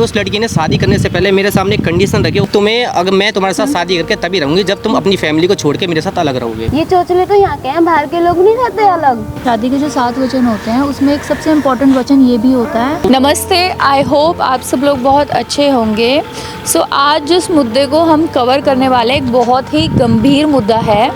उस लड़की ने शादी करने से पहले मेरे सामने कंडीशन रखी, तुम्हें अगर मैं तुम्हारे साथ शादी करके तभी रहूंगी जब तुम अपनी फैमिली को छोड़ के मेरे साथ अलग रहोगे। ये चोचले तो यहाँ के हैं, बाहर के लोग नहीं रहते अलग। शादी के जो 7 वचन होते हैं उसमें एक सबसे इम्पोर्टेंट वचन ये भी होता है। नमस्ते, आई होप आप सब लोग बहुत अच्छे होंगे। आज जिस मुद्दे को हम कवर करने वाले एक बहुत ही गंभीर मुद्दा है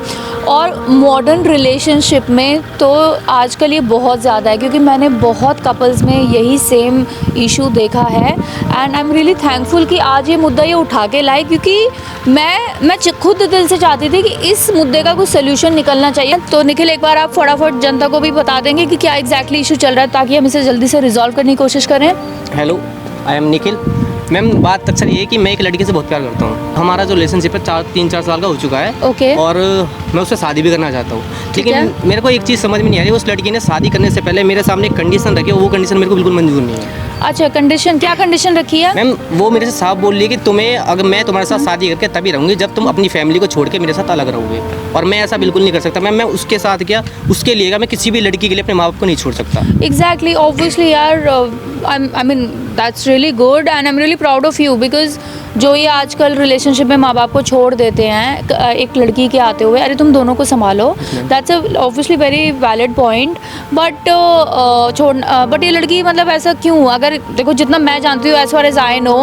और मॉडर्न रिलेशनशिप में तो आजकल ये बहुत ज़्यादा है, क्योंकि मैंने बहुत कपल्स में यही सेम इशू देखा है and I am really thankful कि आज ये मुद्दा ये उठा के लाए, क्योंकि मैं खुद दिल से चाहती थी कि इस मुद्दे का कुछ सोल्यूशन निकलना चाहिए। तो निखिल, एक बार आप फटाफट जनता को भी बता देंगे कि क्या एग्जैक्टली इशू चल रहा है ताकि हम इसे जल्दी से रिजॉल्व करने की कोशिश करें। Hello, I am Nikhil. Ma'am, बात अक्सर ये है कि मैं एक लड़की से बहुत प्यार करता हूँ। हमारा जो रिलेशनशिप है 3-4 साल का हो चुका है। ओके। और मैं उससे शादी भी करना चाहता हूँ, लेकिन मेरे को एक चीज़ समझ में नहीं आ रही, उस लड़की ने शादी करने से पहले मेरे सामने कंडीशन रखी, वो कंडीशन मेरे को बिल्कुल मंजूर नहीं है। अच्छा, कंडीशन क्या कंडीशन रखी है? मैम, वो मेरे से साफ बोल रही है कि तुम्हें अगर मैं तुम्हारे साथ शादी करके तभी रहूंगी जब तुम अपनी फैमिली को छोड़ के मेरे साथ अलग रहोगे, और मैं ऐसा बिल्कुल नहीं कर सकता। मैम, मैं उसके साथ क्या, उसके लिए मैं किसी भी लड़की के लिए अपने माँ बाप को नहीं छोड़ सकता। एग्जैक्टली, ऑब्वियसली यार, I mean that's really good and I am really proud of you, because जो ये आजकल रिलेशनशिप में माँ बाप को छोड़ देते हैं एक लड़की के आते हुए, अरे तुम दोनों को संभालो, that's obviously very valid point. But ये लड़की मतलब ऐसा क्यों? अगर देखो, जितना मैं जानती हूँ, as far as I know,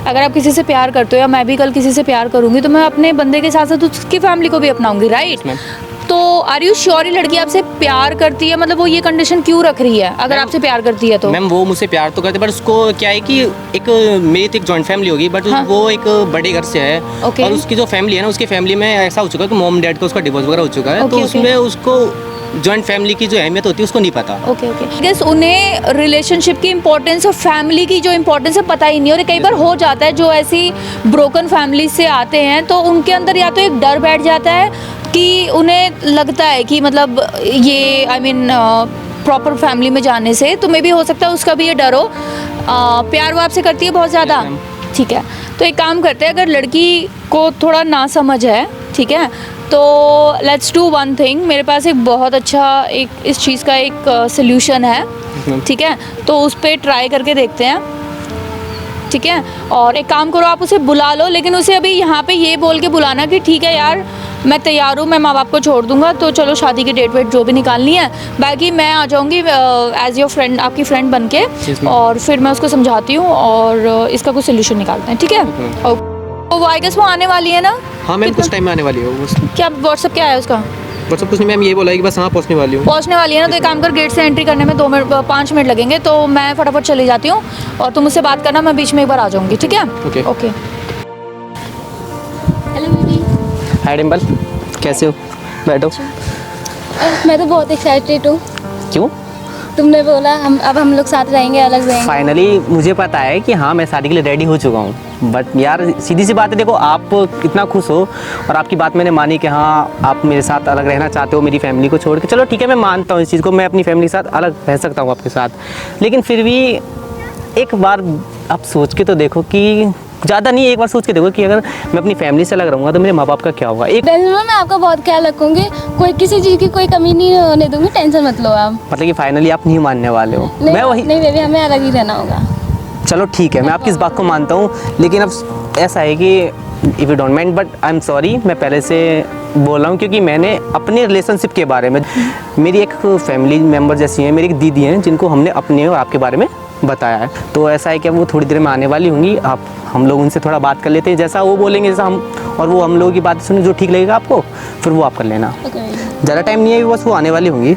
अगर आप किसी से प्यार करते हो या मैं भी कल किसी से प्यार करूँगी तो मैं अपने बंदे के साथ साथ उसकी फैमिली को भी अपनाऊंगी, राइट? तो आर यू श्योर ये लड़की आपसे प्यार करती है? मतलब वो ये कंडीशन क्यों रख रही है अगर आपसे प्यार करती है तो? मैम, वो मुझसे प्यार तो करते, बट उसको क्या है कि एक मेरी तो एक जॉइंट फैमिली होगी, बट वो एक बड़े घर से है। और उसकी जो फैमिली है ना, उसकी फैमिली में ऐसा हो चुका है कि मॉम डैड का उसका डिवोर्स वगैरह हो चुका है, तो उसमें उसको जॉइंट फैमिली की जो अहमियत होती है उसको नहीं पता। ओके। गेस उन्हें रिलेशनशिप की इंपॉर्टेंस और फैमिली की जो इंपॉर्टेंस है पता ही नहीं। और कई बार हो जाता है जो ऐसी ब्रोकन फैमिली से आते हैं तो उनके अंदर या तो एक डर बैठ जाता है कि उन्हें लगता है कि मतलब ये आई मीन प्रॉपर फैमिली में जाने से, तो मे भी हो सकता है उसका भी ये डर हो। प्यार वो आपसे करती है बहुत ज़्यादा, ठीक है? तो एक काम करते हैं, अगर लड़की को थोड़ा ना समझ है, ठीक है, तो लेट्स डू वन थिंग। मेरे पास एक बहुत अच्छा एक इस चीज़ का एक सोल्यूशन है, ठीक है? तो उस पर ट्राई करके देखते हैं, ठीक है? और एक काम करो, आप उसे बुला लो, लेकिन उसे अभी यहाँ पे ये बोल के बुलाना कि ठीक है यार, मैं तैयार हूँ, मैं माँ बाप को छोड़ दूंगा, तो चलो शादी की डेट वेट जो भी निकालनी है, बाकी मैं आ जाऊँगी एज योर फ्रेंड, आपकी फ्रेंड बन के, और फिर मैं उसको समझाती हूँ और इसका कुछ सोल्यूशन निकालते हैं, ठीक है? वो आई गेस वो आने वाली है ना? हाँ मैम, कुछ टाइम में आने वाली है वो। क्या व्हाट्सअप क्या है उसका? व्हाट्सअप कुछ नहीं मैम, ये बोला है कि बस हाँ पहुँचने वाली हूँ। पहुँचने वाली है ना, तो एक काम कर, गेट से एंट्री करने में 5 मिनट लगेंगे, तो मैं फटाफट चली जाती हूँ और तुम मुझसे बात करना, मैं बीच में एक बार आ जाऊँगी, ठीक है? ओके। हेलो दीदी। हाय डिम्पल, कैसे हो? बैठो। मैं तो बहुत एक्साइटेड हूँ। क्यों? तुमने बोला हम लोग साथ रहेंगे, अलग रहेंगे। फाइनली मुझे पता है कि हाँ, मैं शादी के लिए रेडी हो चुका हूँ। बट यार, सीधी सी बात है, देखो आप इतना खुश हो और आपकी बात मैंने मानी कि हाँ आप मेरे साथ अलग रहना चाहते हो, मेरी फैमिली को छोड़ के। चलो ठीक है, मैं मानता हूँ इस चीज़ को, मैं अपनी फैमिली के साथ अलग रह सकता हूँ आपके साथ, लेकिन फिर भी एक बार आप सोच के तो देखो कि ज़्यादा नहीं, एक बार सोच के देखो कि अगर मैं अपनी फैमिली से अलग रहूँगा तो मेरे माँ बाप का क्या होगा। एक मैं आपका बहुत ख्याल रखूँगी, कोई किसी चीज़ की कोई कमी नहीं होने दूँगी, टेंशन मत लो आप। मतलब कि फाइनली आप नहीं मानने वाले हो? मैं वही नहीं बेबी, हमें अलग ही रहना होगा। चलो ठीक है, मैं आपकी इस बात को मानता हूँ, लेकिन अब ऐसा है कि if you don't mind, but I am sorry, मैं पहले से बोल रहा हूँ, क्योंकि मैंने अपने रिलेशनशिप के बारे में, मेरी एक फैमिली मेम्बर जैसी है, मेरी एक दीदी हैं जिनको हमने अपने और आपके बारे में बताया है। तो ऐसा है कि वो थोड़ी देर में आने वाली होंगी, हम लोग उनसे थोड़ा बात कर लेते हैं, जैसा वो बोलेंगे जैसा हम, और वो हम लोगों की बात सुने, जो ठीक लगेगा आपको फिर वो आप कर लेना। ज़्यादा टाइम नहीं है, बस वो आने वाली होंगी।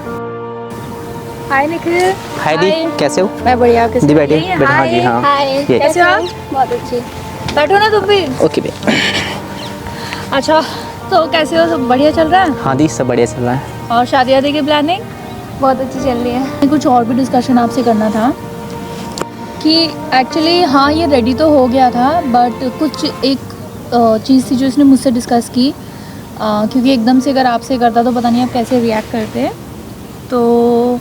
हाय निखिल। हाय दी, कैसे हो? मैं बढ़िया। दी बैठे हाँ जी, हाँ कैसे हो? बहुत अच्छी। बैठो ना तुम भी। ओके भाई। अच्छा, तो कैसे हो? सब बढ़िया चल रहा है? हाँ दी, सब बढ़िया चल रहा है। और शादी वादी की प्लानिंग? बहुत अच्छी चल रही है। कुछ और भी डिस्कशन आपसे करना था कि एक्चुअली हाँ ये रेडी तो हो गया था, बट कुछ एक चीज़ थी जो इसने मुझसे डिस्कस की, क्योंकि एकदम से अगर आपसे करता तो पता नहीं आप कैसे रिएक्ट करते। तो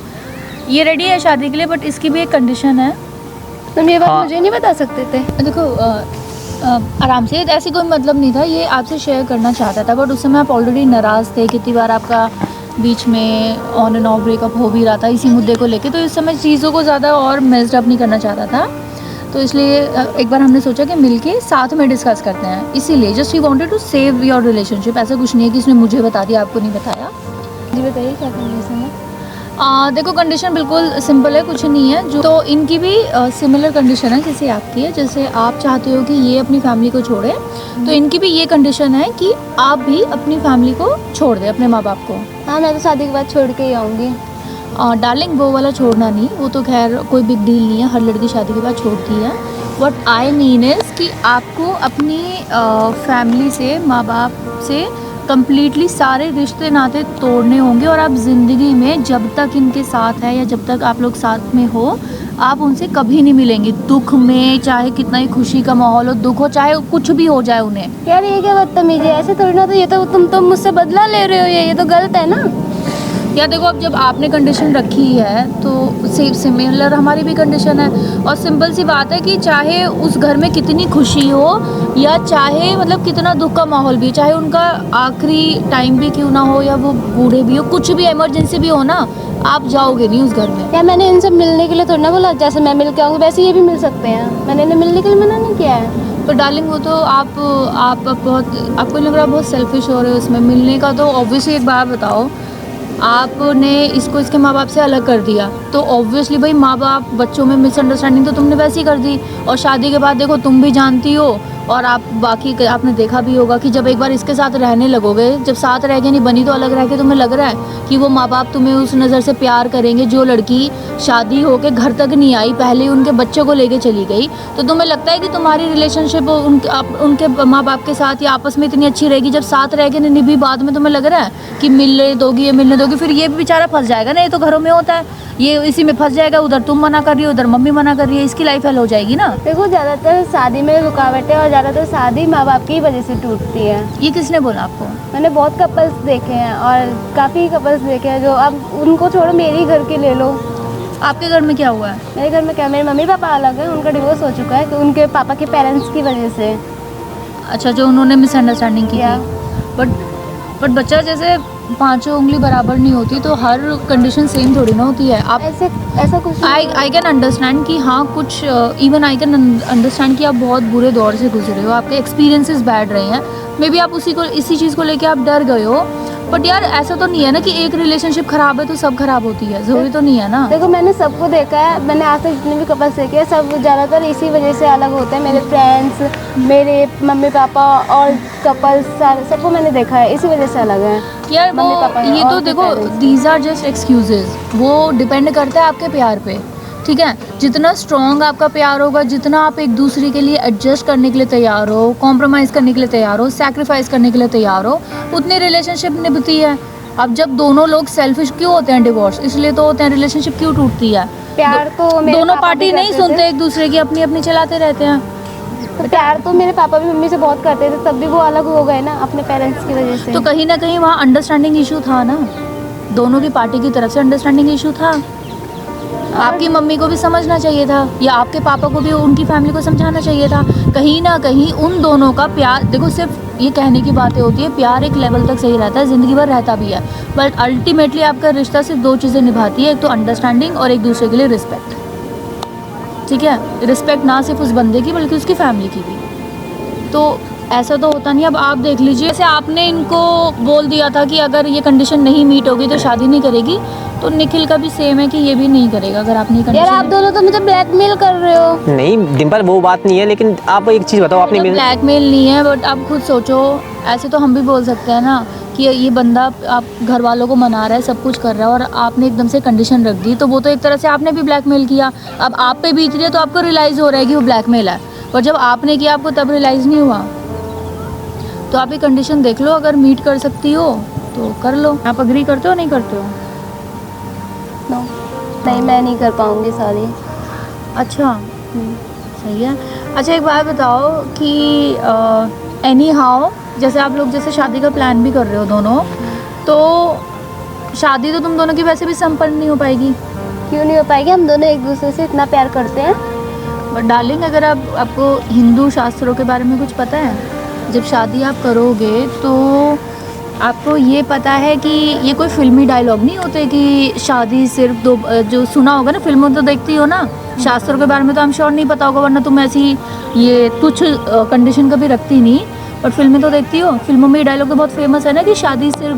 ये रेडी है शादी के लिए, बट इसकी भी एक कंडीशन है। तुम ये बात मुझे नहीं बता सकते थे? देखो आराम से, ऐसी कोई मतलब नहीं था, ये आपसे शेयर करना चाहता था, बट उस समय आप ऑलरेडी नाराज़ थे, कितनी बार आपका बीच में ऑन एंड ऑफ ब्रेकअप हो भी रहा था इसी मुद्दे को लेके, तो इस समय चीज़ों को ज़्यादा और मेस्ड अप नहीं करना चाहता था। तो इसलिए एक बार हमने सोचा कि मिलके साथ में डिस्कस करते हैं, इसीलिए just we wanted to save your relationship. ऐसा कुछ नहीं है कि इसने मुझे बता दिया आपको नहीं बताया। जी बताइए क्या कंडीशन है। देखो कंडीशन बिल्कुल सिंपल है, कुछ नहीं है। जो तो इनकी भी सिमिलर कंडीशन है जैसे आपकी है। जैसे आप चाहते हो कि ये अपनी फैमिली को छोड़े, तो इनकी भी ये कंडीशन है कि आप भी अपनी फैमिली को छोड़ दें, अपने माँ बाप को। हाँ मैं तो शादी के बाद छोड़ के ही आऊँगी। डार्लिंग वो वाला छोड़ना नहीं, वो तो खैर कोई बिग डील नहीं है, हर लड़की शादी के बाद छोड़ती है। व्हाट आई मीन इज़ कि आपको अपनी फैमिली से, माँ बाप से कम्प्लीटली सारे रिश्ते नाते तोड़ने होंगे, और आप ज़िंदगी में जब तक इनके साथ है या जब तक आप लोग साथ में हो, आप उनसे कभी नहीं मिलेंगे। दुख में चाहे कितना ही खुशी का माहौल हो, दुख हो चाहे कुछ भी हो जाए उन्हें। यार ये क्या बदतमीजी है, ऐसे थोड़ी ना। तो ये तो तुम तो मुझसे बदला ले रहे हो, ये तो गलत है ना। या देखो अब जब आपने कंडीशन रखी है तो सिमिलर हमारी भी कंडीशन है, और सिंपल सी बात है कि चाहे उस घर में कितनी खुशी हो या चाहे मतलब कितना दुख का माहौल भी, चाहे उनका आखिरी टाइम भी क्यों ना हो या वो बूढ़े भी हो, कुछ भी इमरजेंसी भी हो ना, आप जाओगे नहीं उस घर में। यार मैंने इनसे मिलने के लिए थोड़ा ना बोला, जैसे मैं मिल के आऊँगी वैसे ये भी मिल सकते हैं। मैंने इन्हें मिलने के लिए मना नहीं किया है। तो डार्लिंग वो तो आप बहुत, आपको लग रहा है बहुत सेल्फिश हो रहे हो उसमें मिलने का। तो ऑब्वियसली एक बात बताओ, आपने इसको इसके माँ बाप से अलग कर दिया, तो ऑब्वियसली भाई माँ बाप बच्चों में मिसअंडरस्टैंडिंग तो तुमने वैसे ही कर दी। और शादी के बाद देखो तुम भी जानती हो, और आप बाकी आपने देखा भी होगा कि जब एक बार इसके साथ रहने लगोगे, जब साथ रह के नहीं बनी तो अलग रह के तुम्हें लग रहा है कि वो माँ बाप तुम्हें उस नज़र से प्यार करेंगे। जो लड़की शादी होके घर तक नहीं आई, पहले ही उनके बच्चे को लेके चली गई, तो तुम्हें लगता है कि तुम्हारी रिलेशनशिप उनके माँ बाप के साथ या आपस में इतनी अच्छी रहेगी? जब साथ रह के निभी, बाद में तुम्हें लग रहा है कि मिलने दोगी, ये मिलने दोगी, फिर ये भी बेचारा फंस जाएगा ना। ये तो घरों में होता है, ये इसी में फंस जाएगा। उधर तुम मना कर रही हो, उधर मम्मी मना कर रही है, इसकी लाइफ हल हो जाएगी ना। देखो ज़्यादातर शादी में रुकावटें और ज़्यादातर शादी माँ बाप की वजह से टूटती है। ये किसने बोला आपको? मैंने बहुत कपल्स देखे हैं और काफ़ी कपल्स देखे हैं जो, अब उनको छोड़ो मेरे ही घर के ले लो। आपके घर में क्या हुआ है? मेरे घर में क्या, मेरे मम्मी पापा अलग हैं, उनका डिवोर्स हो चुका है कि उनके पापा के पेरेंट्स की वजह से। अच्छा, जो उन्होंने मिसअंडरस्टैंडिंग की या। थी। बट बच्चा जैसे पांचों उंगली बराबर नहीं होती, तो हर कंडीशन सेम थोड़ी ना होती है। आप ऐसा कुछ आई कैन अंडरस्टैंड कि हाँ कुछ इवन आई कैन अंडरस्टैंड कि आप बहुत बुरे दौर से गुजरे हो, आपके एक्सपीरियंसेस बैड रहे हैं, मे बी आप इसी चीज़ को लेके आप डर गए हो। बट यार ऐसा तो नहीं है ना कि एक रिलेशनशिप खराब है तो सब खराब होती है, ज़रूरी तो नहीं है ना। देखो मैंने सबको देखा है, मैंने आज तक जितने भी कपल्स देखे हैं सब ज़्यादातर इसी वजह से अलग होते हैं। मेरे फ्रेंड्स, मेरे मम्मी पापा और कपल्स सारे सबको मैंने देखा है, इसी वजह से अलग है यार वो मम्मी पापा ये और तो उनके देखो parents। These are just excuses, वो डिपेंड करता है आपके प्यार पे, ठीक है। जितना स्ट्रॉन्ग आपका प्यार होगा, जितना आप एक दूसरे के लिए एडजस्ट करने के लिए तैयार हो, कॉम्प्रोमाइज़ करने के लिए तैयार हो, सैक्रिफाइस करने के लिए तैयार हो, उतनी रिलेशनशिप निभती है। अब जब दोनों लोग सेल्फिश क्यों होते हैं डिवोर्स, इसलिए तो होते हैं। रिलेशनशिप क्यों टूटती है? प्यार तो मेरे दोनों पापा पार्टी भी नहीं करते सुनते थे। एक दूसरे की, अपनी अपनी चलाते रहते हैं। तो प्यार तो मेरे पापा भी मम्मी से बहुत करते थे, तब भी वो अलग हो गए ना अपने पेरेंट्स की वजह से। तो कहीं ना कहीं वहाँ अंडरस्टैंडिंग इशू था ना, दोनों की पार्टी की तरफ से अंडरस्टैंडिंग इशू था। आपकी मम्मी को भी समझना चाहिए था, या आपके पापा को भी उनकी फैमिली को समझाना चाहिए था। कहीं ना कहीं उन दोनों का प्यार, देखो सिर्फ ये कहने की बातें होती है, प्यार एक लेवल तक सही रहता है, ज़िंदगी भर रहता भी है, बट अल्टीमेटली आपका रिश्ता सिर्फ दो चीज़ें निभाती है, एक तो अंडरस्टैंडिंग और एक दूसरे के लिए रिस्पेक्ट, ठीक है। रिस्पेक्ट ना सिर्फ उस बंदे की बल्कि उसकी फैमिली की भी। तो ऐसा तो होता नहीं। अब आप देख लीजिए, जैसे आपने इनको बोल दिया था कि अगर ये कंडीशन नहीं मीट होगी तो शादी नहीं करेगी, तो निखिल का भी सेम है कि ये भी नहीं करेगा अगर आपने यार आप दोनों तो मुझे ब्लैकमेल कर रहे हो। नहीं डिम्पल वो बात नहीं है, लेकिन आप एक चीज़ बताओ, आपने ब्लैकमेल नहीं है, बट आप खुद सोचो, ऐसे तो हम भी बोल सकते हैं ना कि ये बंदा आप घर वालों को मना रहा है, सब कुछ कर रहा है, और आपने एकदम से कंडीशन रख दी, तो वो तो एक तरह से आपने भी ब्लैकमेल किया। अब आप पे बीत रही है तो आपको रियलाइज़ हो रहा है कि वो ब्लैकमेल है, और जब आपने किया आपको तब रियलाइज़ नहीं हुआ। तो आप ये कंडीशन देख लो, अगर मीट कर सकती हो तो कर लो। आप अग्री करते हो नहीं करते हो? नो नहीं, मैं नहीं कर पाऊंगी शादी। अच्छा सही है। अच्छा एक बात बताओ कि एनी हाउ जैसे आप लोग जैसे शादी का प्लान भी कर रहे हो दोनों, तो शादी तो तुम दोनों की वैसे भी संपन्न नहीं हो पाएगी। क्यों नहीं हो पाएगी, हम दोनों एक दूसरे से इतना प्यार करते हैं। बट डार्लिंग अगर आपको हिंदू शास्त्रों के बारे में कुछ पता है, जब शादी आप करोगे तो आपको ये पता है कि ये कोई फिल्मी डायलॉग नहीं होते कि शादी सिर्फ दो, जो सुना होगा ना, फिल्मों तो देखती हो ना, शास्त्रों के बारे में तो हम श्योर नहीं पता होगा, वरना तुम ऐसी ये तुच्छ कंडीशन कभी रखती नहीं, बट फिल्में तो देखती हो। फिल्मों में ये डायलॉग तो बहुत फेमस है ना कि शादी सिर्फ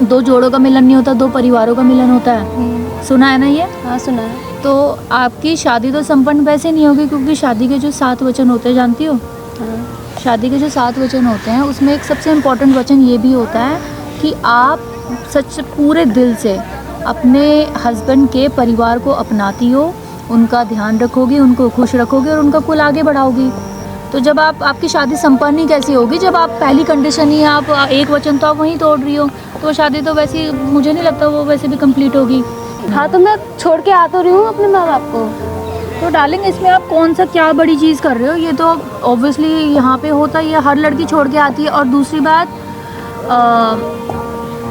दो जोड़ों का मिलन नहीं होता, दो परिवारों का मिलन होता है। सुना है ना ये? हाँ सुना है। तो आपकी शादी तो संपन्न वैसे नहीं होगी, क्योंकि शादी के जो 7 वचन होते हैं जानती हो? हाँ। शादी के जो 7 वचन होते हैं उसमें एक सबसे इम्पोर्टेंट वचन ये भी होता है कि आप सच पूरे दिल से अपने हस्बैंड के परिवार को अपनाती हो, उनका ध्यान रखोगी, उनको खुश रखोगी और उनका कुल आगे बढ़ाओगी। तो जब आपकी शादी संपन्न ही कैसी होगी जब आप पहली कंडीशन ही आप एक वचन तो आप वहीं तोड़ रही हो, तो शादी तो वैसे मुझे नहीं लगता वो वैसे भी कंप्लीट होगी। हाँ तो मैं छोड़ के आ तो रही हूँ अपने माँ बाप को। तो डार्लिंग इसमें आप कौन सा क्या बड़ी चीज़ कर रहे हो? ये तो ऑब्वियसली यहाँ पे होता ही है, हर लड़की छोड़ के आती है। और दूसरी बात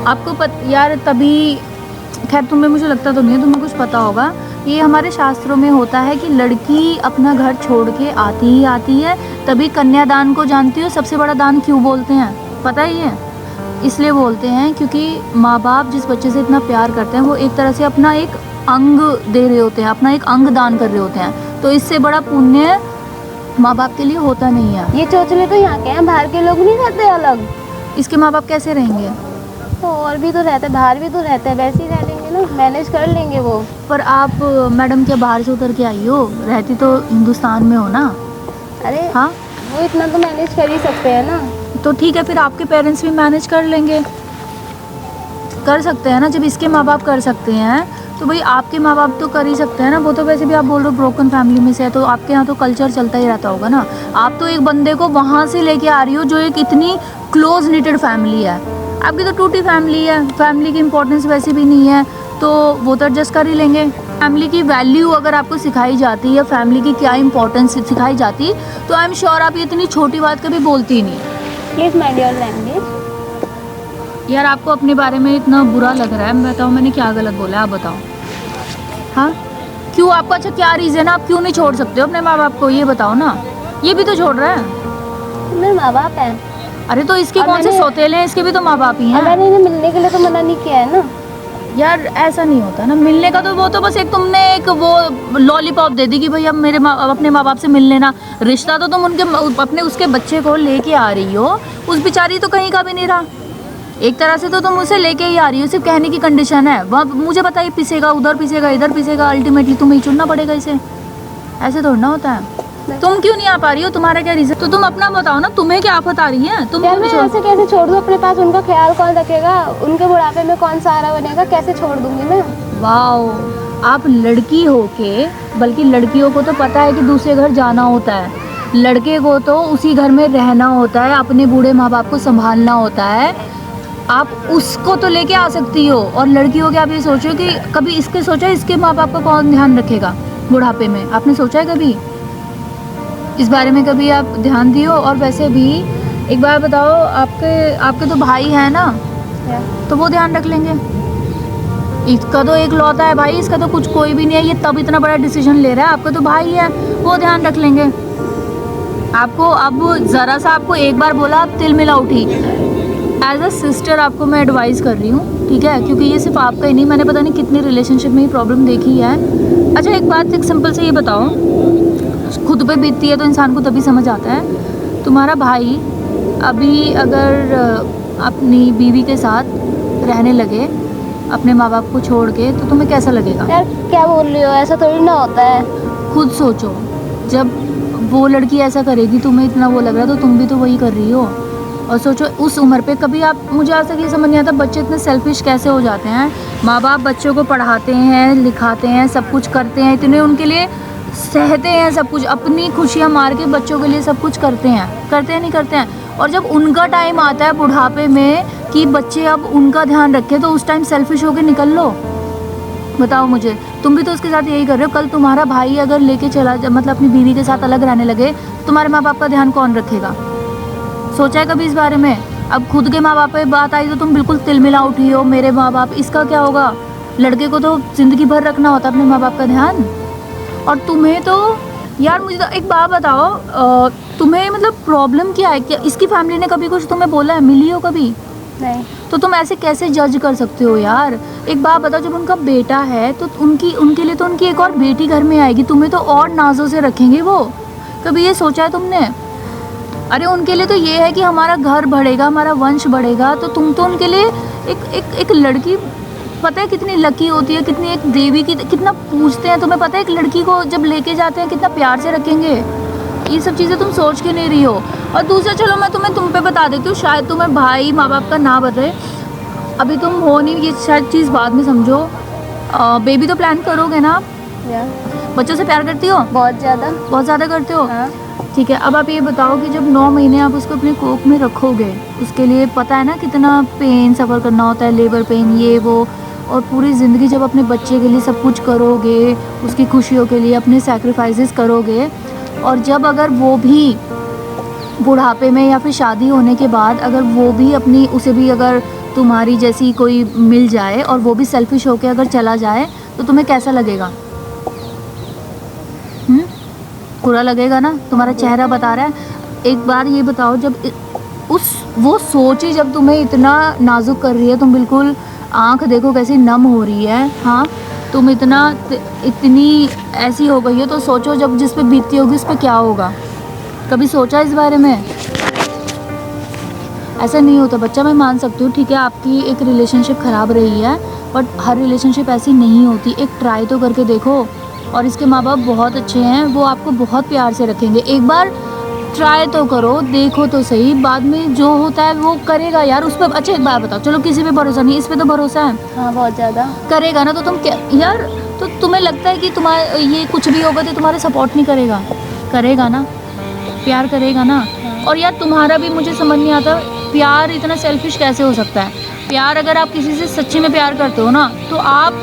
आपको यार तभी, खैर तुम्हें मुझे लगता तो नहीं है तुम्हें कुछ पता होगा, ये हमारे शास्त्रों में होता है कि लड़की अपना घर छोड़ के आती ही आती है, तभी कन्यादान को जानती हो सबसे बड़ा दान क्यों बोलते हैं? पता ही है, इसलिए बोलते हैं क्योंकि माँ बाप जिस बच्चे से इतना प्यार करते हैं वो एक तरह से अपना एक अंग दे रहे होते हैं, अपना एक अंग दान कर रहे होते हैं। तो इससे बड़ा पुण्य माँ बाप के लिए होता नहीं है। ये चोचले तो यहाँ के हैं, बाहर के लोग नहीं रहते अलग। इसके माँ बाप कैसे रहेंगे? तो और भी तो रहते, बाहर भी तो रहते हैं, वैसे ही रह लेंगे ना, मैनेज कर लेंगे वो। पर आप मैडम क्या बाहर से उतर के आई हो? रहती तो हिंदुस्तान में हो ना? अरे हाँ, वो इतना तो मैनेज कर ही सकते हैं ना। तो ठीक है, फिर आपके पेरेंट्स भी मैनेज कर लेंगे, कर सकते हैं ना। जब इसके माँ बाप कर सकते हैं तो भाई आपके माँ बाप तो कर ही सकते हैं ना। वो तो वैसे भी आप बोल रहे हो ब्रोकन फैमिली में से है, तो आपके यहाँ तो कल्चर चलता ही रहता होगा ना। आप तो एक बंदे को वहाँ से लेके आ रही हो जो एक इतनी क्लोज निटेड फैमिली है, आपकी तो टूटी फैमिली है, फैमिली की इंपॉर्टेंस वैसे भी नहीं है, तो वो तो एडजस्ट कर ही लेंगे। फैमिली की वैल्यू अगर आपको सिखाई जाती है, फैमिली की क्या इंपॉर्टेंस सिखाई जाती, तो आई एम श्योर आप इतनी छोटी बात कभी बोलती ही नहीं। Please mind your language. यार आपको अपने बारे में इतना बुरा लग रहा है, मैं बताऊँ मैंने क्या गलत बोला है, आप बताओ। हाँ, क्यों आपका अच्छा क्या रीज़न है, आप क्यों नहीं छोड़ सकते हो अपने माँ बाप को? ये बताओ ना। ये भी तो छोड़ रहा है। मेरे माँ बाप हैं। अरे तो इसके कौन से सौतेले हैं? इसके भी तो माँ बाप ही हैं। मैंने इन्हें मिलने के लिए तो मना नहीं किया है ना। यार ऐसा नहीं होता ना, मिलने का तो वो तो बस एक तुमने एक वो लॉलीपॉप दे दी कि भाई अब अपने माँ बाप से मिल लेना। रिश्ता तो तुम उनके अपने उसके बच्चे को लेके आ रही हो, उस बेचारी तो कहीं का भी नहीं रहा। एक तरह से तो तुम उसे लेके ही आ रही हो, सिर्फ कहने की कंडीशन है। वह मुझे पता है पिसेगा, उधर पिसेगा, इधर पिसेगा, अल्टीमेटली तुम्हें ही चुनना पड़ेगा इसे। ऐसे थोड़ा ना होता है। तुम क्यों नहीं आ पा रही हो? तुम्हारा क्या रीजन? तो तुम अपना बताओ ना, तुम्हें क्या आफत आ रही है? तुम यार मैं ऐसे कैसे छोड़ दूँ अपने पास? उनका ख्याल कौन रखेगा? उनके बुढ़ापे में कौन सहारा बनेगा? कैसे छोड़ दूंगी मैं? वाओ, आप लड़की हो के, बल्कि लड़कियों को तो पता है कि दूसरे घर जाना होता है, लड़के को तो उसी घर में रहना होता है, अपने बूढ़े माँ बाप को संभालना होता है। आप उसको तो लेके आ सकती हो, और लड़की हो के आप ये सोचो कि कभी इसके सोचा इसके माँ बाप का कौन ध्यान रखेगा बुढ़ापे में? आपने सोचा है कभी इस बारे में? कभी आप ध्यान दियो? और वैसे भी एक बार बताओ, आपके तो भाई है ना, तो वो ध्यान रख लेंगे। इसका तो एक लौता है भाई, इसका तो कुछ कोई भी नहीं है, ये तब इतना बड़ा डिसीजन ले रहा है। आपका तो भाई है, वो ध्यान रख लेंगे। आपको अब ज़रा सा आपको एक बार बोला आप तिल मिला उठी। एज अ सिस्टर आपको मैं एडवाइस कर रही हूँ, ठीक है? क्योंकि ये सिर्फ आपका ही नहीं, मैंने पता नहीं कितनी रिलेशनशिप में ये प्रॉब्लम देखी है। अच्छा एक बात, एक सिंपल से ये बताओ, खुद पे बीतती है तो इंसान को तभी समझ आता है। तुम्हारा भाई अभी अगर अपनी बीवी के साथ रहने लगे अपने माँ बाप को छोड़ के, तो तुम्हें कैसा लगेगा? यार क्या बोल रही हो? ऐसा थोड़ी ना होता है। खुद सोचो, जब वो लड़की ऐसा करेगी, तुम्हें इतना वो लग रहा है, तो तुम भी तो वही कर रही हो। और सोचो उस उम्र पे, कभी आप, मुझे आज तक ये समझ नहीं आता बच्चे इतने सेल्फिश कैसे हो जाते हैं। माँ बाप बच्चों को पढ़ाते हैं, लिखाते हैं, सब कुछ करते हैं, इतने उनके लिए सहते हैं, सब कुछ अपनी खुशियाँ मार के बच्चों के लिए सब कुछ करते हैं नहीं करते हैं। और जब उनका टाइम आता है बुढ़ापे में कि बच्चे अब उनका ध्यान रखें, तो उस टाइम सेल्फिश होके निकल लो। बताओ मुझे, तुम भी तो उसके साथ यही कर रहे हो। कल तुम्हारा भाई अगर लेके चला, मतलब अपनी बीवी के साथ अलग रहने लगे, तो तुम्हारे माँ बाप का ध्यान कौन रखेगा? सोचा है कभी इस बारे में? अब खुद के माँ बाप पे बात आई तो तुम बिल्कुल तिलमिला उठी हो, मेरे माँ बाप, इसका क्या होगा? लड़के को तो ज़िंदगी भर रखना होता है अपने माँ बाप का ध्यान। और तुम्हें तो यार मुझे तो एक बात बताओ, तुम्हें मतलब प्रॉब्लम क्या है? क्या इसकी फैमिली ने कभी कुछ तुम्हें बोला है? मिली हो कभी? नहीं। तो तुम ऐसे कैसे जज कर सकते हो यार? एक बात बताओ, जब उनका बेटा है तो उनके लिए तो उनकी एक और बेटी घर में आएगी, तुम्हें तो और नाजों से रखेंगे वो। कभी ये सोचा है तुमने? अरे उनके लिए तो ये है कि हमारा घर बढ़ेगा, हमारा वंश बढ़ेगा, तो तुम तो उनके लिए एक लड़की, पता है कितनी लकी होती है, कितनी एक देवी की, कितना पूछते हैं। तुम्हें पता है एक लड़की को जब लेके जाते हैं कितना प्यार से रखेंगे? ये सब चीज़ें तुम सोच के नहीं रही हो। और दूसरा, चलो मैं तुम पे बता देती हूँ, शायद तुम्हें भाई माँ बाप का ना बताए, अभी तुम हो नहीं, ये शायद चीज़ बाद में समझो। बेबी तो प्लान करोगे ना? या बच्चों से प्यार करती हो? बहुत ज़्यादा करते हो? हाँ। ठीक है, अब आप ये बताओ कि जब 9 महीने आप उसको अपने कोख में रखोगे, उसके लिए पता है ना कितना पेन सफ़र करना होता है, लेबर पेन, ये वो, और पूरी ज़िंदगी जब अपने बच्चे के लिए सब कुछ करोगे, उसकी खुशियों के लिए अपने सैक्रिफाइसेस करोगे, और जब अगर वो भी बुढ़ापे में या फिर शादी होने के बाद अगर वो भी अपनी, उसे भी अगर तुम्हारी जैसी कोई मिल जाए और वो भी सेल्फिश होकर अगर चला जाए, तो तुम्हें कैसा लगेगा? बुरा लगेगा ना? तुम्हारा चेहरा बता रहा है। एक बार ये बताओ, जब वो सोच ही जब तुम्हें इतना नाजुक कर रही है, तुम बिल्कुल आंख देखो कैसी नम हो रही है, हाँ, तुम इतनी ऐसी हो गई हो, तो सोचो जब जिस पे बीतती होगी उस पे क्या होगा? कभी सोचा इस बारे में? ऐसा नहीं होता बच्चा, मैं मान सकती हूँ, ठीक है आपकी एक रिलेशनशिप ख़राब रही है, बट हर रिलेशनशिप ऐसी नहीं होती। एक ट्राई तो करके देखो। और इसके माँ बाप बहुत अच्छे हैं, वो आपको बहुत प्यार से रखेंगे। एक बार ट्राई तो करो, देखो तो सही, बाद में जो होता है वो करेगा यार, उस पर। अच्छा एक बात बताओ, चलो किसी पे भरोसा नहीं, इस पे तो भरोसा है। हाँ, बहुत ज़्यादा। करेगा ना? तो तुम क्या यार, तो तुम्हें लगता है कि तुम्हारा ये कुछ भी होगा तो तुम्हारे सपोर्ट नहीं करेगा? करेगा ना, प्यार करेगा ना। और यार तुम्हारा भी मुझे समझ नहीं आता, प्यार इतना सेल्फिश कैसे हो सकता है? प्यार, अगर आप किसी से सच्ची में प्यार करते हो ना, तो आप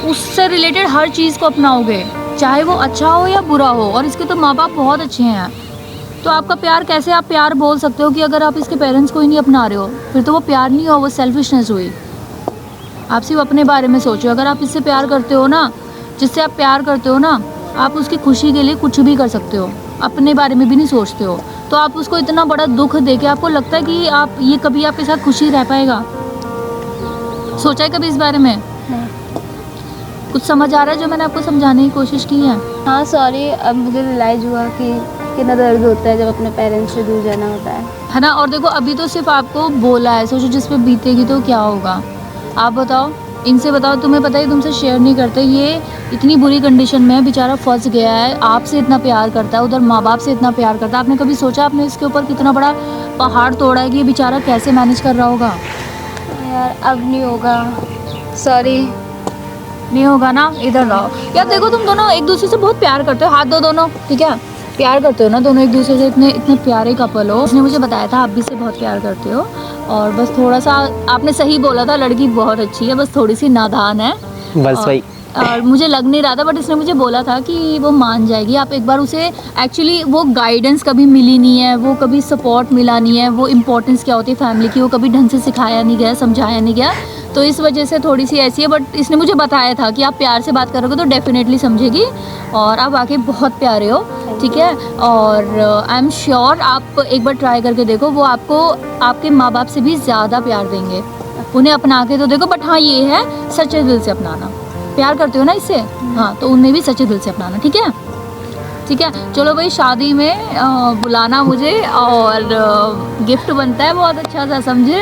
उससे रिलेटेड हर चीज़ को अपनाओगे, चाहे वो अच्छा हो या बुरा हो। और इसके तो माँ बाप बहुत अच्छे हैं, तो आपका प्यार कैसे आप प्यार बोल सकते हो कि अगर आप इसके पेरेंट्स को ही नहीं अपना रहे हो? फिर तो वो प्यार नहीं हो, वो सेल्फिशनेस हुई। आप सिर्फ अपने बारे में सोचो। अगर आप इससे प्यार करते हो ना, जिससे आप प्यार करते हो ना, आप उसकी खुशी के लिए कुछ भी कर सकते हो, अपने बारे में भी नहीं सोचते हो, तो आप उसको इतना बड़ा दुख देके आपको लगता है कि आप ये कभी आपके साथ खुशी रह पाएगा? सोचा है कभी इस बारे में? कुछ समझ आ रहा है जो मैंने आपको समझाने की कोशिश की है? हाँ सॉरी, अब मुझे रियलाइज़ हुआ कि कितना दर्द होता है जब अपने पेरेंट्स से दूर जाना होता है ना? और देखो अभी तो सिर्फ आपको बोला है, सोचो जिस पे बीतेगी तो क्या होगा। आप बताओ, इनसे बताओ, तुम्हें पता है तुमसे शेयर नहीं करते, ये इतनी बुरी कंडीशन में बेचारा फंस गया है, आपसे इतना प्यार करता है, उधर माँ बाप से इतना प्यार करता है। आपने कभी सोचा आपने इसके ऊपर कितना बड़ा पहाड़ तोड़ा है कि ये बेचारा कैसे मैनेज कर रहा होगा? यार अब नहीं होगा, सॉरी। नहीं होगा ना? इधर लाओ यार, देखो तुम दोनों एक दूसरे से बहुत प्यार करते हो, हाथ दो दोनों, ठीक है? प्यार करते हो ना दोनों एक दूसरे से, इतने प्यारे कपल हो। उसने मुझे बताया था आप भी से बहुत प्यार करते हो, और बस थोड़ा सा आपने सही बोला था, लड़की बहुत अच्छी है, बस थोड़ी सी नादान है। बस भाई। और मुझे लग नहीं रहा था, बट इसने मुझे बोला था कि वो मान जाएगी। आप एक बार उसे, एक्चुअली वो गाइडेंस कभी मिली नहीं है, वो कभी सपोर्ट मिला नहीं है, वो इम्पोर्टेंस क्या होती है फैमिली की वो कभी ढंग से सिखाया नहीं गया, समझाया नहीं गया, तो इस वजह से थोड़ी सी ऐसी है। बट इसने मुझे बताया था कि आप प्यार से बात करोगे तो डेफिनेटली समझेगी, और आप वाकई बहुत प्यारे हो, ठीक है? और आई एम श्योर आप एक बार ट्राई करके देखो, वो आपको आपके माँ बाप से भी ज़्यादा प्यार देंगे। उन्हें अपना के तो देखो, बट हाँ ये है सच्चे दिल से अपनाना। प्यार करते हो ना इससे, हाँ, तो उन्हें भी सच्चे दिल से अपनाना, ठीक है? ठीक है, चलो भाई, शादी में बुलाना मुझे, और गिफ्ट बनता है बहुत अच्छा सा, समझे?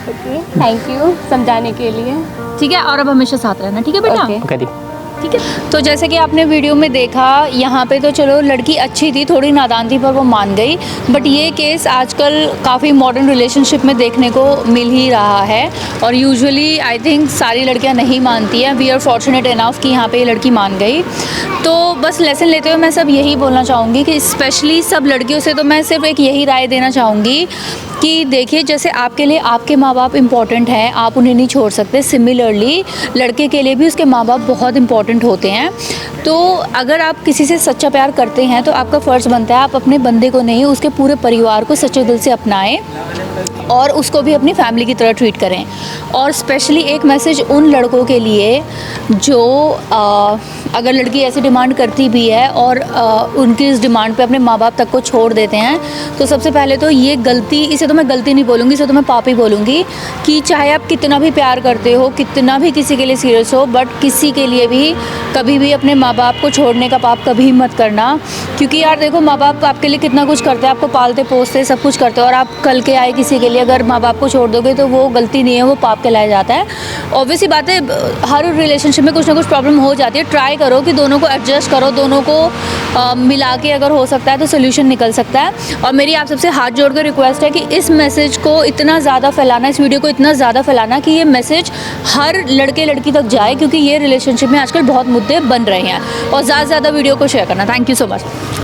ओके, थैंक यू समझाने के लिए। ठीक है, और अब हमेशा साथ रहना, ठीक है बेटा? ओके। ठीक है। तो जैसे कि आपने वीडियो में देखा, यहाँ पे तो चलो लड़की अच्छी थी, थोड़ी नादान थी, पर वो मान गई। बट ये केस आजकल काफ़ी मॉडर्न रिलेशनशिप में देखने को मिल ही रहा है, और यूजुअली आई थिंक सारी लड़कियाँ नहीं मानती हैं। वी आर फॉर्चुनेट इनफ कि यहाँ पे ये लड़की मान गई। तो बस लेसन लेते हुए मैं सब यही बोलना चाहूँगी कि स्पेशली सब लड़कियों से तो मैं सिर्फ एक यही राय देना चाहूँगी कि देखिए, जैसे आपके लिए आपके माँ बाप इम्पॉर्टेंट हैं, आप उन्हें नहीं छोड़ सकते, सिमिलरली लड़के के लिए भी उसके माँ बाप बहुत इम्पॉर्टेंट होते हैं। तो अगर आप किसी से सच्चा प्यार करते हैं तो आपका फ़र्ज़ बनता है आप अपने बंदे को नहीं, उसके पूरे परिवार को सच्चे दिल से अपनाएं। और उसको भी अपनी फैमिली की तरह ट्रीट करें। और स्पेशली एक मैसेज उन लड़कों के लिए जो अगर लड़की ऐसी डिमांड करती भी है और उनकी इस डिमांड पे अपने माँ बाप तक को छोड़ देते हैं, तो सबसे पहले तो ये गलती, इसे तो मैं गलती नहीं बोलूँगी, इसे तो मैं पाप ही बोलूँगी कि चाहे आप कितना भी प्यार करते हो, कितना भी किसी के लिए सीरियस हो, बट किसी के लिए भी कभी भी अपने माँ बाप को छोड़ने का पाप कभी मत करना। क्योंकि यार देखो, माँ बाप आपके लिए कितना कुछ करते हैं, आपको पालते पोसते सब कुछ करते हैं, और आप कल के आए किसी के लिए अगर माँ बाप को छोड़ दोगे तो वो गलती नहीं है, वो पाप कहलाया जाता है। ऑब्वियसली बात है, हर रिलेशनशिप में कुछ ना कुछ प्रॉब्लम हो जाती है। ट्राई करो कि दोनों को एडजस्ट करो, दोनों को मिला के अगर हो सकता है तो सोल्यूशन निकल सकता है। और मेरी आप सबसे हाथ जोड़ कर रिक्वेस्ट है कि इस मैसेज को इतना ज़्यादा फैलाना, इस वीडियो को इतना ज़्यादा फैलाना कि ये मैसेज हर लड़के लड़की तक जाए, क्योंकि ये रिलेशनशिप में आजकल बहुत मुद्दे बन रहे हैं। और ज़्यादा से ज़्यादा वीडियो को शेयर करना। Thank you so much.